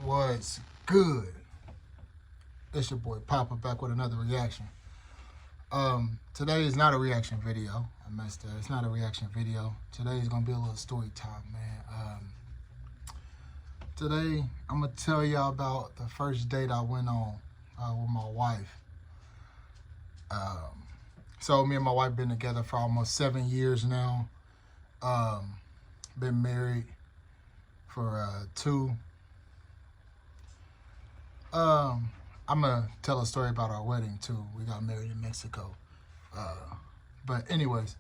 What's good? It's your boy Papa back with another reaction. Today is not a reaction video. I messed up. It's not a reaction video. Today is gonna be a little story time, man. Today I'm gonna tell y'all about the first date I went on with my wife. So me and my wife been together for almost 7 years now. Been married for 2. I'm gonna tell a story about our wedding too. We got married in Mexico. But anyways,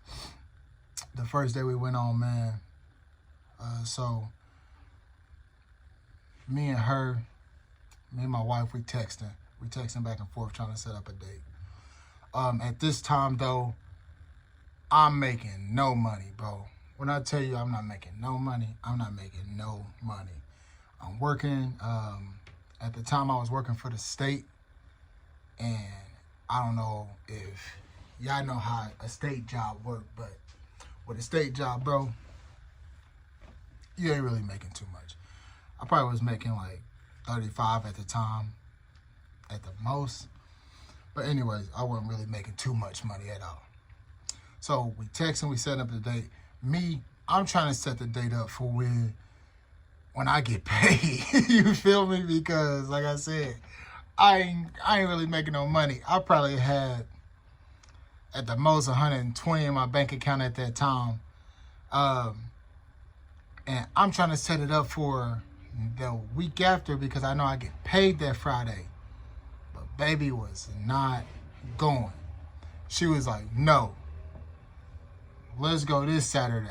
the first day we went on, man. So me and my wife, we texting back and forth trying to set up a date. At this time though, I'm making no money, bro. When I tell you I'm not making no money, I'm not making no money. I'm working. At the time, I was working for the state, and I don't know if y'all know how a state job works, but with a state job, bro, you ain't really making too much. I probably was making like 35 at the time, at the most. But anyways, I wasn't really making too much money at all. So we texting, we setting up the date. I'm trying to set the date up for when I get paid. You feel me? Because like I said, I ain't really making no money. I probably had at the most 120 in my bank account at that time. And I'm trying to set it up for the week after because I know I get paid that Friday. But baby was not going. She was like, no, let's go this Saturday.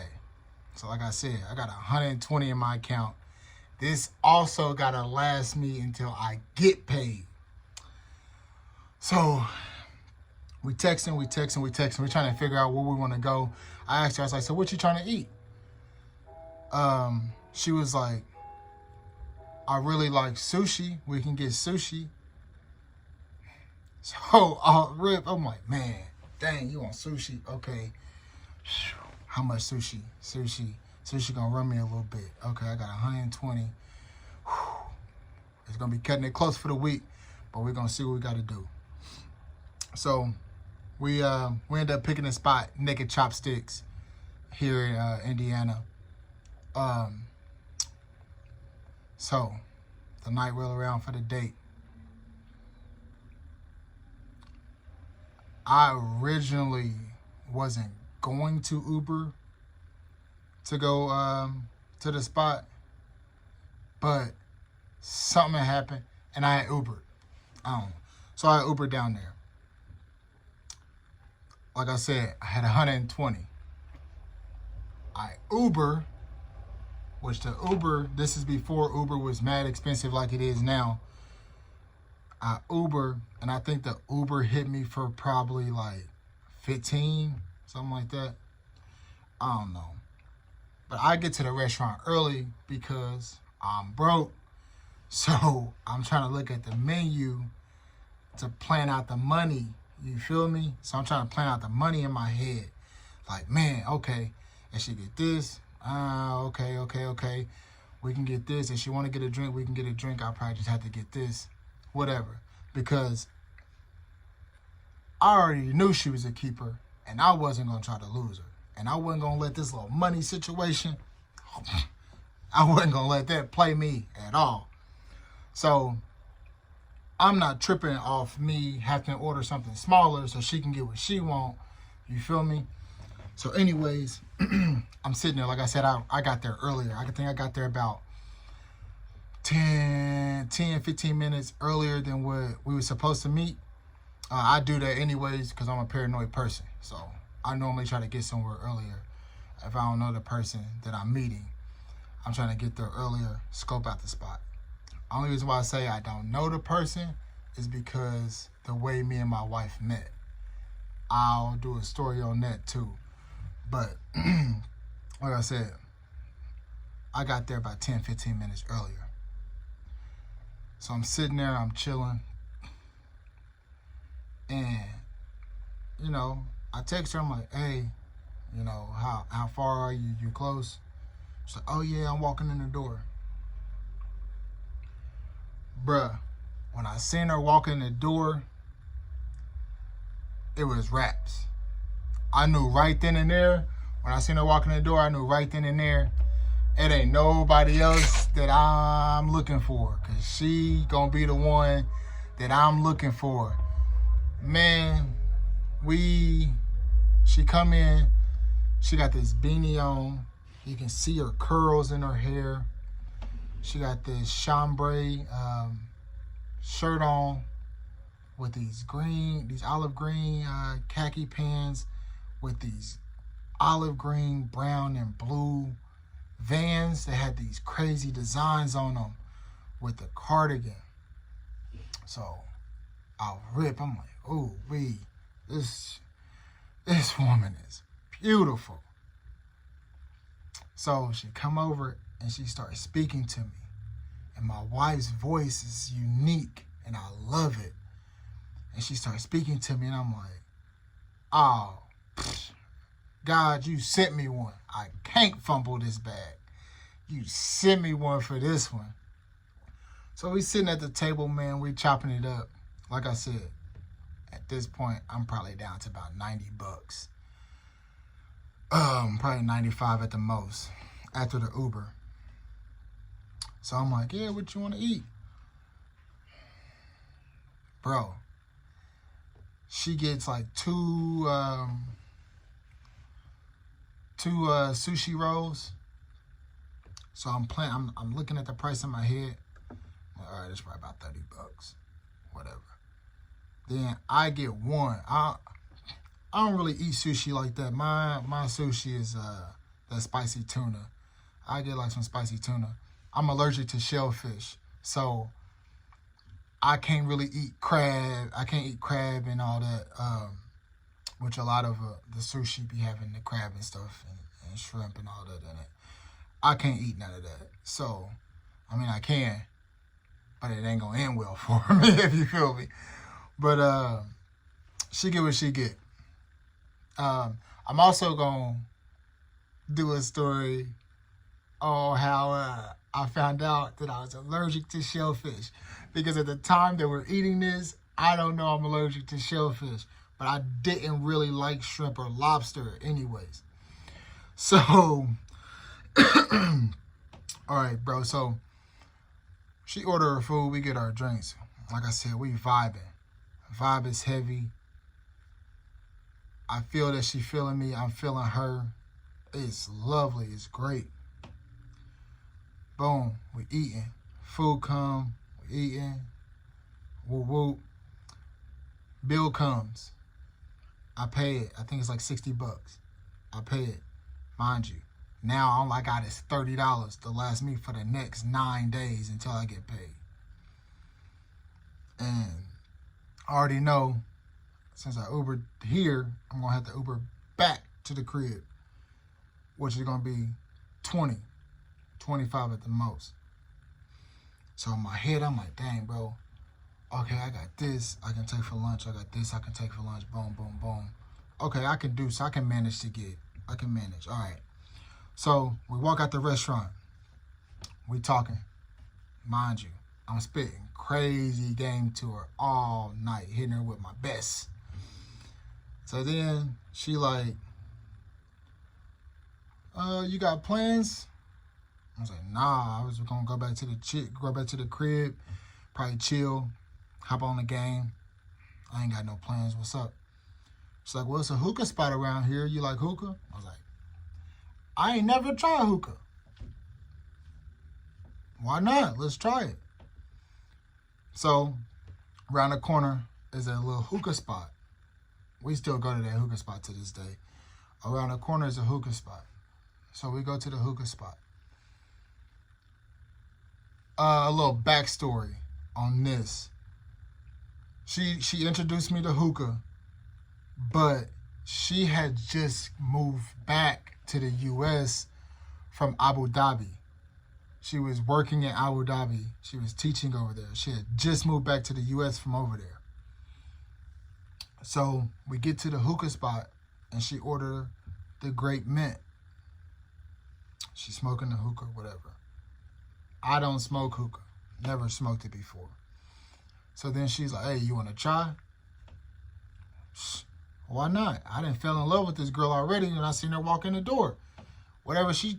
So like I said, I got 120 in my account. This also gotta last me until I get paid. So we texting. We're trying to figure out where we want to go. I asked her, I was like, so what you trying to eat? She was like, I really like sushi. We can get sushi. So I'm like, man, dang, you want sushi? Okay. How much sushi? Sushi gonna run me a little bit. Okay, I got 120. It's gonna be cutting it close for the week, but we're gonna see what we gotta do. So we end up picking a spot, Naked Chopsticks, here in Indiana. So the night roll around for the date. I originally wasn't going to Uber to go to the spot, but something happened and I had Ubered. So I Ubered down there. Like I said, I had 120. I Uber, which the Uber, this is before Uber was mad expensive like it is now. I Uber, and I think the Uber hit me for probably like 15, something like that. I don't know. But I get to the restaurant early because I'm broke. So I'm trying to look at the menu to plan out the money. You feel me? So I'm trying to plan out the money in my head. Like, man, okay, I should get this. Okay. We can get this. If she want to get a drink, we can get a drink. I'll probably just have to get this. Whatever. Because I already knew she was a keeper, and I wasn't going to try to lose her. And I wasn't going to let this little money situation, I wasn't going to let that play me at all. So I'm not tripping off me having to order something smaller so she can get what she want. You feel me? So anyways, I'm sitting there. Like I said, I got there earlier. I think I got there about 15 minutes earlier than what we were supposed to meet. I do that anyways because I'm a paranoid person. So I normally try to get somewhere earlier. If I don't know the person that I'm meeting, I'm trying to get there earlier, scope out the spot. Only reason why I say I don't know the person is because the way me and my wife met. I'll do a story on that too. But like I said, I got there about 10-15 minutes earlier. So I'm sitting there, I'm chilling. And, you know, I text her, I'm like, hey, you know, how far are you? You close? She's like, oh yeah, I'm walking in the door. Bruh, when I seen her walk in the door, it was wraps. I knew right then and there. When I seen her walk in the door, I knew right then and there, it ain't nobody else that I'm looking for. Because she gonna be the one that I'm looking for. Man, she come in, she got this beanie on. You can see her curls in her hair. She got this chambray shirt on with these olive green khaki pants with these olive green, brown, and blue Vans that had these crazy designs on them with the cardigan. So I'll rip. I'm like, ooh, this woman is beautiful. So she come over and she starts speaking to me. And my wife's voice is unique and I love it. And she starts speaking to me and I'm like, oh, God, you sent me one. I can't fumble this bag. You sent me one for this one. So we sitting at the table, man. We chopping it up. Like I said, at this point, I'm probably down to about $90. Probably 95 at the most after the Uber. So I'm like, yeah, what you want to eat? Bro, she gets like two sushi rolls. So I'm looking at the price in my head. All right, it's probably about $30, whatever. Then I get one. I don't really eat sushi like that. My sushi is that spicy tuna. I get like some spicy tuna. I'm allergic to shellfish, so I can't really eat crab. I can't eat crab and all that, which a lot of the sushi be having the crab and stuff and shrimp and all that in it. I can't eat none of that. So, I mean, I can, but it ain't gonna end well for me, if you feel me. But she get what she get. I'm also gonna do a story on how I found out that I was allergic to shellfish. Because at the time that we're eating this, I don't know I'm allergic to shellfish. But I didn't really like shrimp or lobster anyways. So, all right, bro. So, she ordered her food. We get our drinks. Like I said, we vibing. Vibe is heavy. I feel that she feeling me. I'm feeling her. It's lovely. It's great. Boom. We eating. Food come. We eating. Whoop, whoop. Bill comes. I pay it. I think it's like $60. I pay it. Mind you. Now all I got is $30 to last me for the next 9 days until I get paid. And I already know, since I Ubered here, I'm going to have to Uber back to the crib, which is going to be 20, 25 at the most. So in my head, I'm like, dang, bro. Okay, I got this I can take for lunch. I got this I can take for lunch. Boom, boom, boom. Okay, I can manage to get. I can manage. All right. So we walk out the restaurant. We talking. Mind you, I'm spitting crazy game to her all night, hitting her with my best. So then she like, you got plans? I was like, nah, I was gonna go back to the crib, probably chill, hop on the game. I ain't got no plans. What's up? She's like, well, it's a hookah spot around here. You like hookah? I was like, I ain't never tried hookah. Why not? Let's try it. So, around the corner is a little hookah spot. We still go to that hookah spot to this day. Around the corner is a hookah spot. So we go to the hookah spot. A little backstory on this. She introduced me to hookah, but she had just moved back to the U.S. from Abu Dhabi. She was working in Abu Dhabi. She was teaching over there. She had just moved back to the U.S. from over there. So we get to the hookah spot, and she ordered the grape mint. She's smoking the hookah, whatever. I don't smoke hookah. Never smoked it before. So then she's like, hey, you want to try? Why not? I didn't fell in love with this girl already, and I seen her walk in the door. Whatever, she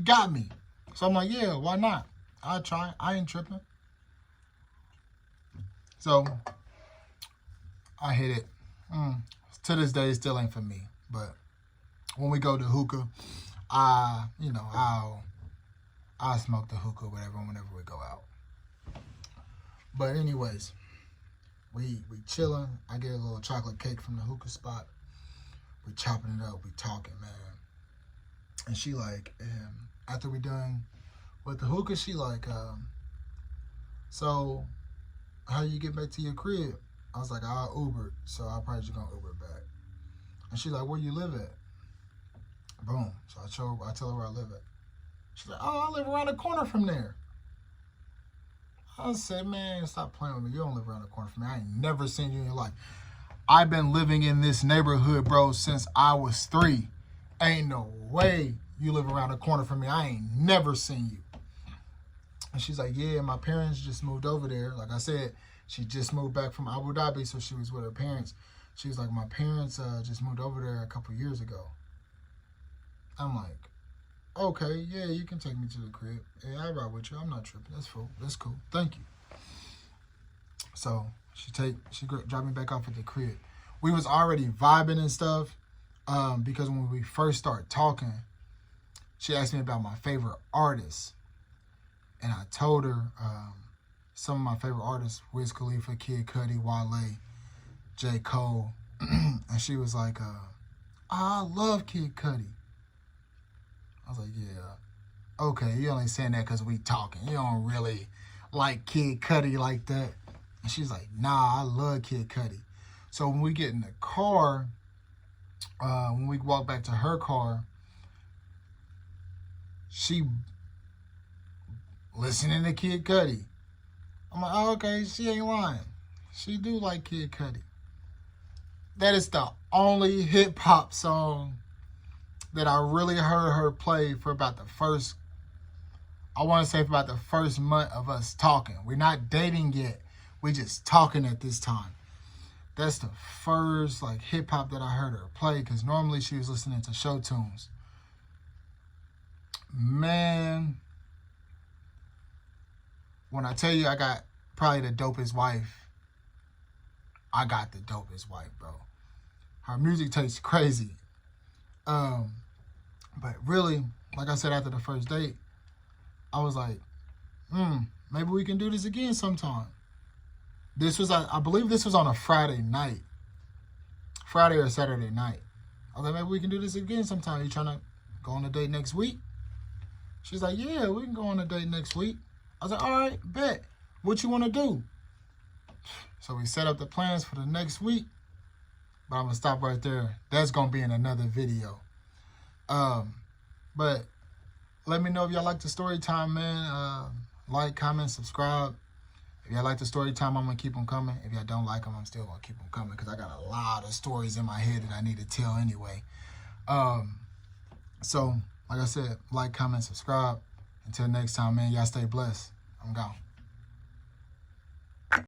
got me. So I'm like, yeah, why not? I'll try. I ain't tripping. So I hit it. To this day, it still ain't for me. But when we go to hookah, I'll smoke the hookah, whatever, whenever we go out. But anyways, we chilling. I get a little chocolate cake from the hookah spot. We chopping it up. We talking, man. And she like, after we done with the hookah, she like, so how you get back to your crib? I was like, I'll Uber, so I'll probably just gonna Uber back. And she's like, where you live at? Boom. So I tell her where I live at. She's like, oh, I live around the corner from there. I said, man, stop playing with me. You don't live around the corner from me. I ain't never seen you in your life. I've been living in this neighborhood, bro, since I was 3. Ain't no way you live around the corner from me. I ain't never seen you. And she's like, yeah, my parents just moved over there. Like I said, she just moved back from Abu Dhabi, so she was with her parents. She was like, my parents just moved over there a couple years ago. I'm like, okay, yeah, you can take me to the crib. Yeah, I'll ride with you. I'm not tripping. That's cool. That's cool. Thank you. So she dropped me back off at the crib. We was already vibing and stuff because when we first started talking, she asked me about my favorite artists. And I told her some of my favorite artists, Wiz Khalifa, Kid Cudi, Wale, J. Cole. And she was like, I love Kid Cudi. I was like, yeah, okay, you only saying that because we talking. You don't really like Kid Cudi like that. And she's like, nah, I love Kid Cudi. So when we get in the car, when we walk back to her car, she listening to Kid Cudi. I'm like, oh, okay, she ain't lying. She do like Kid Cudi. That is the only hip-hop song that I really heard her play for about the first, I want to say for about the first month of us talking. We're not dating yet. We just talking at this time. That's the first like hip hop that I heard her play, because normally she was listening to show tunes. Man, when I tell you I got probably the dopest wife, I got the dopest wife, bro. Her music tastes crazy. But really, like I said, after the first date, I was like, maybe we can do this again sometime. This was, I believe this was on a Friday night. Friday or Saturday night. I was like, maybe we can do this again sometime. You trying to go on a date next week? She's like, yeah, we can go on a date next week. I was like, all right, bet. What you want to do? So we set up the plans for the next week. But I'm going to stop right there. That's going to be in another video. But let me know if y'all like the story time, man. Like, comment, subscribe. If y'all like the story time, I'm going to keep them coming. If y'all don't like them, I'm still going to keep them coming, because I got a lot of stories in my head that I need to tell anyway. So, like I said, like, comment, subscribe. Until next time, man, y'all stay blessed. I'm gone.